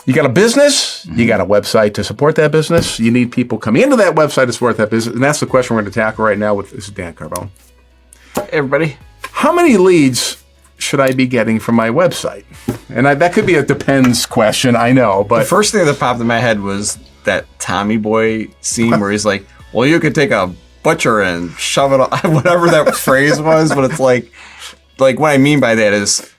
You got a business, you got a website to support that business. You need people coming into that website to support that business. And that's the question we're going to tackle right now with this is Dan Carbone. Hey, everybody. How many leads should I be getting from my website? And that could be a depends question, I know. But the first thing that popped in my head was that Tommy Boy scene where he's like, well, you could take a butcher and shove it on, whatever that phrase was. But it's like what I mean by that is,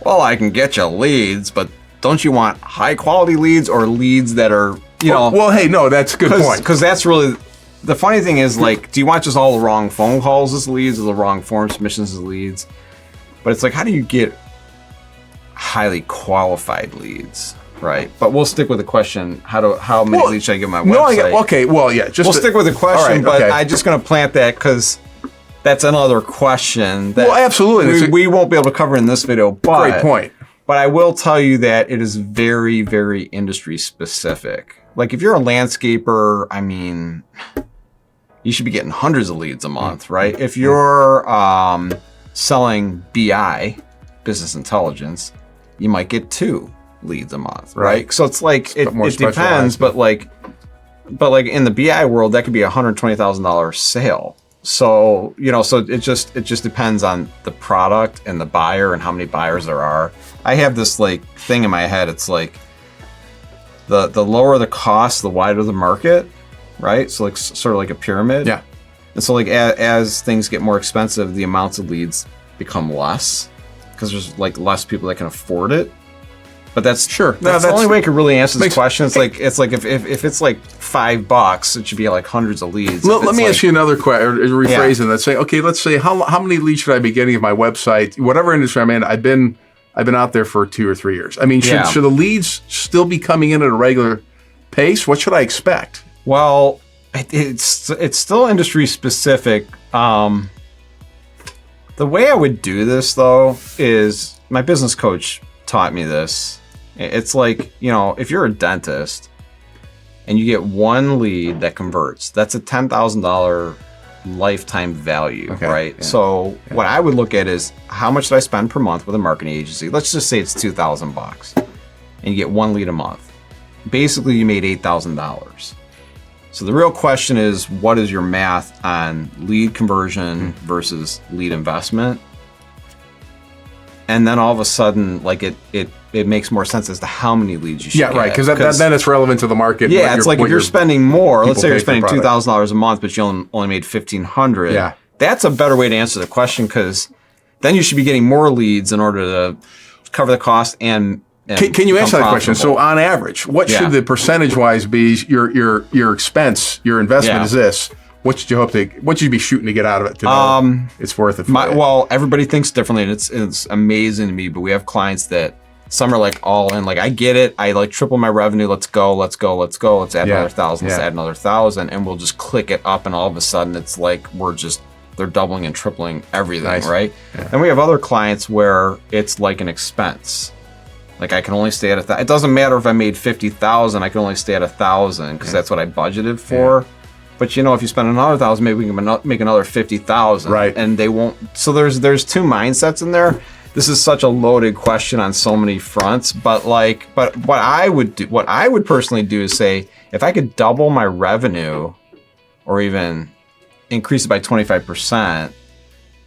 well, I can get you leads, but don't you want high quality leads or leads that are, Well, hey, no, that's a good point. Because that's really, the funny thing is, like, do you want just all the wrong phone calls as leads or the wrong form submissions as leads? But it's like, how do you get highly qualified leads, right? But we'll stick with the question, how many leads should I give my website? We'll stick with the question, but I'm just going to plant that because that's another question that absolutely. we won't be able to cover in this video. But, great point. But I will tell you that it is very, very industry specific. Like if you're a landscaper, I mean, you should be getting hundreds of leads a month, right? If you're selling BI, business intelligence, you might get 2 leads a month, right? So it's like, it depends, but like in the BI world, that could be a $120,000 sale. So, so it just depends on the product and the buyer and how many buyers there are. I have this like thing in my head. It's like the lower the cost, the wider the market, right? So like sort of like a pyramid. Yeah. And so like as things get more expensive, the amounts of leads become less because there's like less people that can afford it. But that's the only way I could really answer this question. It's like if it's like $5, it should be like hundreds of leads. Let me ask you another question, rephrasing that. Say, okay, let's say how many leads should I be getting of my website, whatever industry I'm in? I've been out there for 2 or 3 years. I mean, should the leads still be coming in at a regular pace? What should I expect? Well, it's still industry specific. The way I would do this though is my business coach taught me this. It's like, if you're a dentist and you get 1 lead that converts, that's a $10,000 lifetime value, right? Yeah. So what I would look at is how much did I spend per month with a marketing agency? Let's just say it's $2,000 and you get 1 lead a month. Basically, you made $8,000. So the real question is, what is your math on lead conversion versus lead investment? And then all of a sudden, like it makes more sense as to how many leads you should get. Yeah, right, because then it's relevant to the market. Yeah, it's like if you're spending more, let's say you're spending $2,000 a month, but you only made $1,500. Yeah. That's a better way to answer the question because then you should be getting more leads in order to cover the cost and can you answer that question? So on average, what should the percentage-wise be? Your expense, your investment is this. What should you be shooting to get out of it to know it's worth it? Well, everybody thinks differently, and it's amazing to me. But we have clients that some are like all in. Like I get it. I like triple my revenue. Let's go. Let's add another 1,000. Let's add another 1,000, and we'll just click it up, and all of a sudden it's like they're doubling and tripling everything, right? Yeah. And we have other clients where it's like an expense. Like I can only stay at it doesn't matter if I made 50,000. I can only stay at 1,000 because that's what I budgeted for. Yeah. But if you spend another 1,000, maybe we can make another 50,000. Right. And they won't. So there's 2 mindsets in there. This is such a loaded question on so many fronts. But what I would personally do is say, if I could double my revenue, or even increase it by 25%,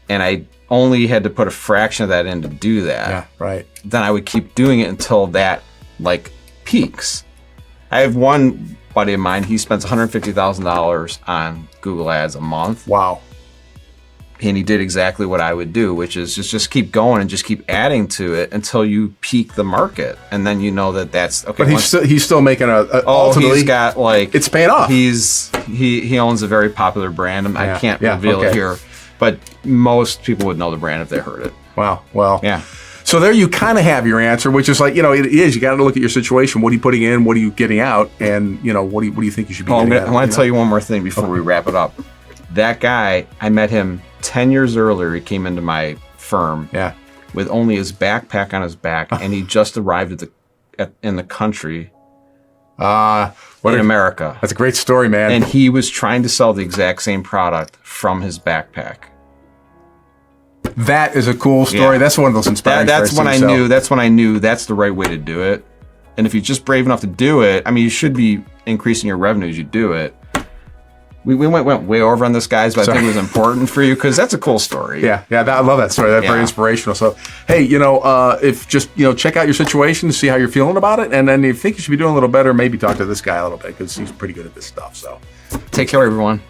and I only had to put a fraction of that in to do that. Yeah. Then I would keep doing it until that peaks. I have one buddy of mine, he spends $150,000 on Google Ads a month. Wow. And he did exactly what I would do, which is just keep going and just keep adding to it until you peak the market. And then that's okay. But he's still making ultimately, he's got it's paying off. He owns a very popular brand. I can't reveal it here, but most people would know the brand if they heard it. Wow. Well, yeah. So there you kind of have your answer, which is like, it is. You got to look at your situation. What are you putting in? What are you getting out? And, what do you think you should be getting out? I want to tell you one more thing before we wrap it up. That guy, I met him 10 years earlier. He came into my firm with only his backpack on his back, and he just arrived in the country in America. That's a great story, man. And he was trying to sell the exact same product from his backpack. That is a cool story. Yeah. That's one of those inspiring stories. That's when I knew that's the right way to do it. And if you're just brave enough to do it, I mean, you should be increasing your revenue as you do it. We went way over on this, guys, but I think it was important for you because that's a cool story. Yeah, I love that story. That's very inspirational. So, hey, if just, check out your situation, see how you're feeling about it. And then if you think you should be doing a little better, maybe talk to this guy a little bit because he's pretty good at this stuff. So take care, everyone.